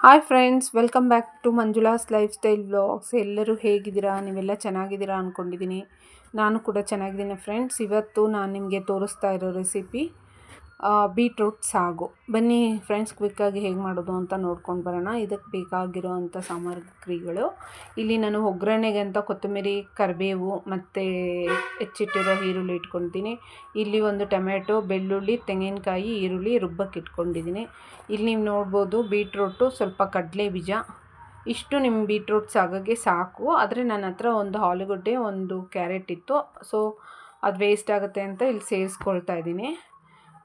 Hi friends, welcome back to Manjula's lifestyle vlogs. ಎಲ್ಲರೂ ಹೇಗಿದ್ದೀರಾ? ನೀವೆಲ್ಲ ಚೆನ್ನಾಗಿದ್ದೀರಾ ಅಂದ್ಕೊಂಡಿದ್ದೀನಿ. ನಾನು ಕೂಡ ಚೆನ್ನಾಗಿದ್ದೀನಿ ಫ್ರೆಂಡ್ಸ್. ಇವತ್ತು ನಾನು ನಿಮಗೆ ತೋರಿಸ್ತಾ ಇರೋ ರೆಸಿಪಿ ಬೀಟ್ರೂಟ್ ಸಾಗು. ಬನ್ನಿ ಫ್ರೆಂಡ್ಸ್, ಕ್ವಿಕ್ಕಾಗಿ ಹೇಗೆ ಮಾಡೋದು ಅಂತ ನೋಡ್ಕೊಂಡು ಬರೋಣ. ಇದಕ್ಕೆ ಬೇಕಾಗಿರೋವಂಥ ಸಾಮಗ್ರಿಗಳು ಇಲ್ಲಿ ನಾನು ಒಗ್ಗರಣೆಗೆ ಅಂತ ಕೊತ್ತಂಬರಿ, ಕರಿಬೇವು ಮತ್ತು ಹೆಚ್ಚಿಟ್ಟಿರೋ ಈರುಳ್ಳಿ ಇಟ್ಕೊಳ್ತೀನಿ. ಇಲ್ಲಿ ಒಂದು ಟೊಮೆಟೊ, ಬೆಳ್ಳುಳ್ಳಿ, ತೆಂಗಿನಕಾಯಿ, ಈರುಳ್ಳಿ ರುಬ್ಬಕ್ಕೆ ಇಟ್ಕೊಂಡಿದ್ದೀನಿ. ಇಲ್ಲಿ ನೀವು ನೋಡ್ಬೋದು ಬೀಟ್ರೂಟು, ಸ್ವಲ್ಪ ಕಡಲೆ ಬೀಜ, ಇಷ್ಟು ನಿಮ್ಮ ಬೀಟ್ರೂಟ್ ಸಾಗಕ್ಕೆ ಸಾಕು. ಆದರೆ ನನ್ನ ಹತ್ರ ಒಂದು ಆಲೂಗಡ್ಡೆ, ಒಂದು ಕ್ಯಾರೆಟ್ ಇತ್ತು, ಸೊ ಅದು ವೇಸ್ಟ್ ಆಗುತ್ತೆ ಅಂತ ಇಲ್ಲಿ ಸೇರಿಸ್ಕೊಳ್ತಾ ಇದ್ದೀನಿ.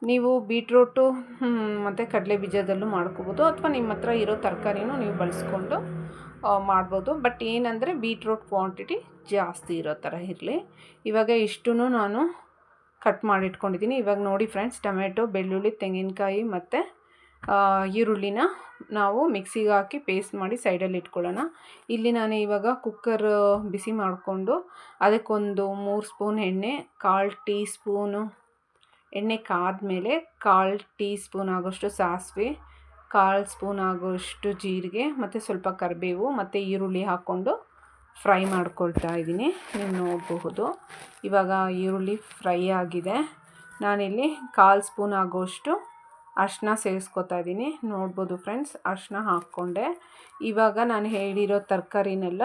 ನೀವು ಬೀಟ್ರೂಟು ಮತ್ತು ಕಡಲೆ ಬೀಜದಲ್ಲೂ ಮಾಡ್ಕೋಬೋದು, ಅಥವಾ ನಿಮ್ಮ ಹತ್ರ ಇರೋ ತರಕಾರಿನೂ ನೀವು ಬಳಸ್ಕೊಂಡು ಮಾಡ್ಬೋದು. ಬಟ್ ಏನಂದರೆ ಬೀಟ್ರೂಟ್ ಕ್ವಾಂಟಿಟಿ ಜಾಸ್ತಿ ಇರೋ ಥರ ಇರಲಿ. ಇವಾಗ ಇಷ್ಟೂ ನಾನು ಕಟ್ ಮಾಡಿಟ್ಕೊಂಡಿದ್ದೀನಿ. ಇವಾಗ ನೋಡಿ ಫ್ರೆಂಡ್ಸ್, ಟೊಮೆಟೊ, ಬೆಳ್ಳುಳ್ಳಿ, ತೆಂಗಿನಕಾಯಿ ಮತ್ತು ಈರುಳ್ಳಿನ ನಾವು ಮಿಕ್ಸಿಗೆ ಹಾಕಿ ಪೇಸ್ಟ್ ಮಾಡಿ ಸೈಡಲ್ಲಿ ಇಟ್ಕೊಳ್ಳೋಣ. ಇಲ್ಲಿ ನಾನು ಇವಾಗ ಕುಕ್ಕರ್ ಬಿಸಿ ಮಾಡಿಕೊಂಡು ಅದಕ್ಕೊಂದು 3 ಸ್ಪೂನ್ ಎಣ್ಣೆ, 1/4 ಟೀ ಸ್ಪೂನು ಎಣ್ಣೆ ಕಾದ್ಮೇಲೆ 1/4 ಟೀ ಸ್ಪೂನ್ ಆಗೋಷ್ಟು ಸಾಸಿವೆ, 1/4 ಸ್ಪೂನ್ ಆಗೋಷ್ಟು ಜೀರಿಗೆ ಮತ್ತು ಸ್ವಲ್ಪ ಕರಿಬೇವು ಮತ್ತು ಈರುಳ್ಳಿ ಹಾಕ್ಕೊಂಡು ಫ್ರೈ ಮಾಡ್ಕೊಳ್ತಾ ಇದ್ದೀನಿ. ನೀವು ನೋಡಬಹುದು ಇವಾಗ ಈರುಳ್ಳಿ ಫ್ರೈ ಆಗಿದೆ. ನಾನಿಲ್ಲಿ 1/4 ಸ್ಪೂನ್ ಆಗೋಷ್ಟು ಅರಿಶಿನ ಸೇರಿಸ್ಕೊತಾ ಇದ್ದೀನಿ. ನೋಡ್ಬೋದು ಫ್ರೆಂಡ್ಸ್, ಅರಿಶಿನ ಹಾಕ್ಕೊಂಡೆ. ಇವಾಗ ನಾನು ಹೇಳಿರೋ ತರಕಾರಿನೆಲ್ಲ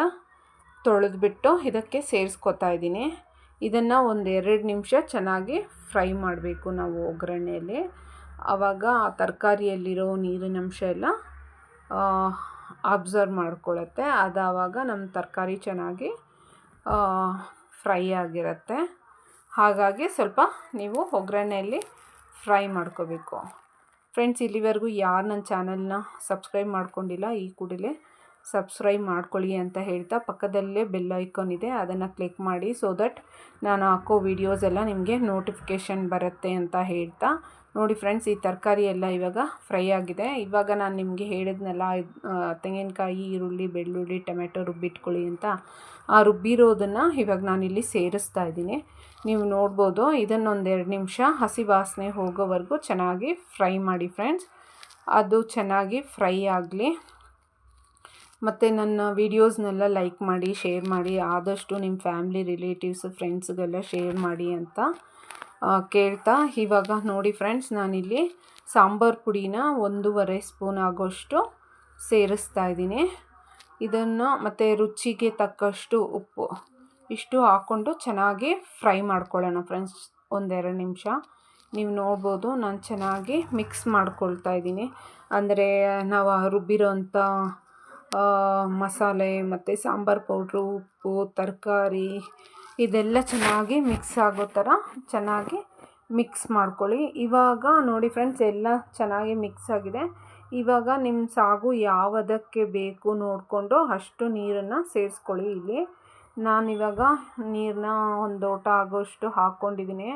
ತೊಳೆದ್ಬಿಟ್ಟು ಇದಕ್ಕೆ ಸೇರಿಸ್ಕೊತಾ ಇದ್ದೀನಿ. ಇದನ್ನು ಒಂದು 2 ನಿಮಿಷ ಚೆನ್ನಾಗಿ ಫ್ರೈ ಮಾಡಬೇಕು ನಾವು ಒಗ್ಗರಣೆಯಲ್ಲಿ. ಆವಾಗ ಆ ತರಕಾರಿಯಲ್ಲಿರೋ ನೀರಿನಂಶ ಎಲ್ಲ ಅಬ್ಸರ್ವ್ ಮಾಡ್ಕೊಳ್ಳುತ್ತೆ. ಅದು ಆವಾಗ ನಮ್ಮ ತರಕಾರಿ ಚೆನ್ನಾಗಿ ಫ್ರೈ ಆಗಿರುತ್ತೆ. ಹಾಗಾಗಿ ಸ್ವಲ್ಪ ನೀವು ಒಗ್ಗರಣೆಯಲ್ಲಿ ಫ್ರೈ ಮಾಡ್ಕೋಬೇಕು ಫ್ರೆಂಡ್ಸ್. ಇಲ್ಲಿವರೆಗೂ ಯಾರು ನನ್ನ ಚಾನಲ್ನ ಸಬ್ಸ್ಕ್ರೈಬ್ ಮಾಡ್ಕೊಂಡಿಲ್ಲ, ಈ ಕೂಡಲೇ ಸಬ್ಸ್ಕ್ರೈಬ್ ಮಾಡ್ಕೊಳ್ಳಿ ಅಂತ ಹೇಳ್ತಾ ಪಕ್ಕದಲ್ಲೇ ಬೆಲ್ ಐಕಾನ್ ಇದೆ, ಅದನ್ನು ಕ್ಲಿಕ್ ಮಾಡಿ. ಸೊ ದಟ್ ನಾನು ಹಾಕೋ ವೀಡಿಯೋಸ್ ಎಲ್ಲ ನಿಮಗೆ ನೋಟಿಫಿಕೇಷನ್ ಬರುತ್ತೆ ಅಂತ ಹೇಳ್ತಾ, ನೋಡಿ ಫ್ರೆಂಡ್ಸ್, ಈ ತರಕಾರಿ ಎಲ್ಲ ಇವಾಗ ಫ್ರೈ ಆಗಿದೆ. ಇವಾಗ ನಾನು ನಿಮಗೆ ಹೇಳಿದ್ನಲ್ಲ, ತೆಂಗಿನಕಾಯಿ, ಈರುಳ್ಳಿ, ಬೆಳ್ಳುಳ್ಳಿ, ಟೊಮೆಟೊ ರುಬ್ಬಿಟ್ಕೊಳ್ಳಿ ಅಂತ. ಆ ರುಬ್ಬಿರೋದನ್ನು ಇವಾಗ ನಾನಿಲ್ಲಿ ಸೇರಿಸ್ತಾ ಇದ್ದೀನಿ. ನೀವು ನೋಡ್ಬೋದು, ಇದನ್ನೊಂದು 2 ನಿಮಿಷ ಹಸಿ ವಾಸನೆ ಹೋಗೋವರೆಗೂ ಚೆನ್ನಾಗಿ ಫ್ರೈ ಮಾಡಿ ಫ್ರೆಂಡ್ಸ್. ಅದು ಚೆನ್ನಾಗಿ ಫ್ರೈ ಆಗಲಿ. ಮತ್ತು ನನ್ನ ವೀಡಿಯೋಸ್ನೆಲ್ಲ ಲೈಕ್ ಮಾಡಿ, ಶೇರ್ ಮಾಡಿ, ಆದಷ್ಟು ನಿಮ್ಮ ಫ್ಯಾಮ್ಲಿ, ರಿಲೇಟಿವ್ಸ್, ಫ್ರೆಂಡ್ಸ್ಗೆಲ್ಲ ಶೇರ್ ಮಾಡಿ ಅಂತ ಕೇಳ್ತಾ, ಇವಾಗ ನೋಡಿ ಫ್ರೆಂಡ್ಸ್, ನಾನಿಲ್ಲಿ ಸಾಂಬಾರು ಪುಡಿನ 1.5 ಸ್ಪೂನ್ ಆಗೋಷ್ಟು ಸೇರಿಸ್ತಾ ಇದ್ದೀನಿ. ಇದನ್ನು ಮತ್ತು ರುಚಿಗೆ ತಕ್ಕಷ್ಟು ಉಪ್ಪು ಇಷ್ಟು ಹಾಕ್ಕೊಂಡು ಚೆನ್ನಾಗಿ ಫ್ರೈ ಮಾಡ್ಕೊಳ್ಳೋಣ ಫ್ರೆಂಡ್ಸ್, 1-2 ನಿಮಿಷ. ನೀವು ನೋಡ್ಬೋದು ನಾನು ಚೆನ್ನಾಗಿ ಮಿಕ್ಸ್ ಮಾಡ್ಕೊಳ್ತಾ ಇದ್ದೀನಿ. ಅಂದರೆ ನಾವು ರುಬ್ಬಿರೋಂಥ ಮಸಾಲೆ ಮತ್ತು ಸಾಂಬಾರು ಪೌಡ್ರು, ಉಪ್ಪು, ತರಕಾರಿ ಇದೆಲ್ಲ ಚೆನ್ನಾಗಿ ಮಿಕ್ಸ್ ಆಗೋ ಥರ ಚೆನ್ನಾಗಿ ಮಿಕ್ಸ್ ಮಾಡ್ಕೊಳ್ಳಿ. ಇವಾಗ ನೋಡಿ ಫ್ರೆಂಡ್ಸ್, ಎಲ್ಲ ಚೆನ್ನಾಗಿ ಮಿಕ್ಸ್ ಆಗಿದೆ. ಇವಾಗ ನಿಮ್ಮ ಸಾಗು ಯಾವುದಕ್ಕೆ ಬೇಕು ನೋಡಿಕೊಂಡು ಅಷ್ಟು ನೀರನ್ನು ಸೇರಿಸ್ಕೊಳ್ಳಿ. ಇಲ್ಲಿ ನಾನಿವಾಗ ನೀರನ್ನ 1 ಲೋಟ ಆಗೋಷ್ಟು ಹಾಕ್ಕೊಂಡಿದ್ದೀನಿ.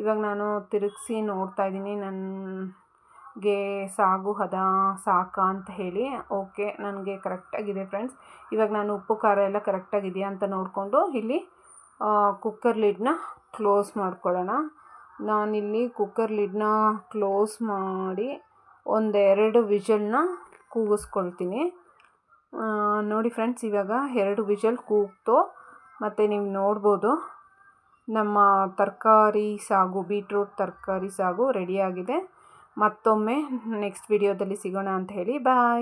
ಇವಾಗ ನಾನು ತಿರುಗಿಸಿ ನೋಡ್ತಾ ಇದ್ದೀನಿ ನನಗೆ ಸಾಗು ಹದ ಸಾಕಾ ಅಂತ ಹೇಳಿ. ಓಕೆ, ನನಗೆ ಕರೆಕ್ಟಾಗಿದೆ ಫ್ರೆಂಡ್ಸ್. ಇವಾಗ ನಾನು ಉಪ್ಪು ಖಾರ ಎಲ್ಲ ಕರೆಕ್ಟಾಗಿದೆಯಾ ಅಂತ ನೋಡಿಕೊಂಡು ಇಲ್ಲಿ ಕುಕ್ಕರ್ ಲಿಡ್ನ ಕ್ಲೋಸ್ ಮಾಡ್ಕೊಳ್ಳೋಣ. ನಾನಿಲ್ಲಿ ಕುಕ್ಕರ್ ಲಿಡ್ನ ಕ್ಲೋಸ್ ಮಾಡಿ 1-2 ವಿಷಲ್ನ ಕೂಗಿಸ್ಕೊಳ್ತೀನಿ. ನೋಡಿ ಫ್ರೆಂಡ್ಸ್, ಇವಾಗ 2 ವಿಷಲ್ ಕೂಗ್ತು. ಮತ್ತು ನೀವು ನೋಡ್ಬೋದು ನಮ್ಮ ತರಕಾರಿ ಸಾಗು, ಬೀಟ್ರೂಟ್ ತರಕಾರಿ ಸಾಗು ರೆಡಿಯಾಗಿದೆ. ಮತ್ತೊಮ್ಮೆ ನೆಕ್ಸ್ಟ್ ವಿಡಿಯೋದಲ್ಲಿ ಸಿಗೋಣ ಅಂತ ಹೇಳಿ ಬಾಯ್.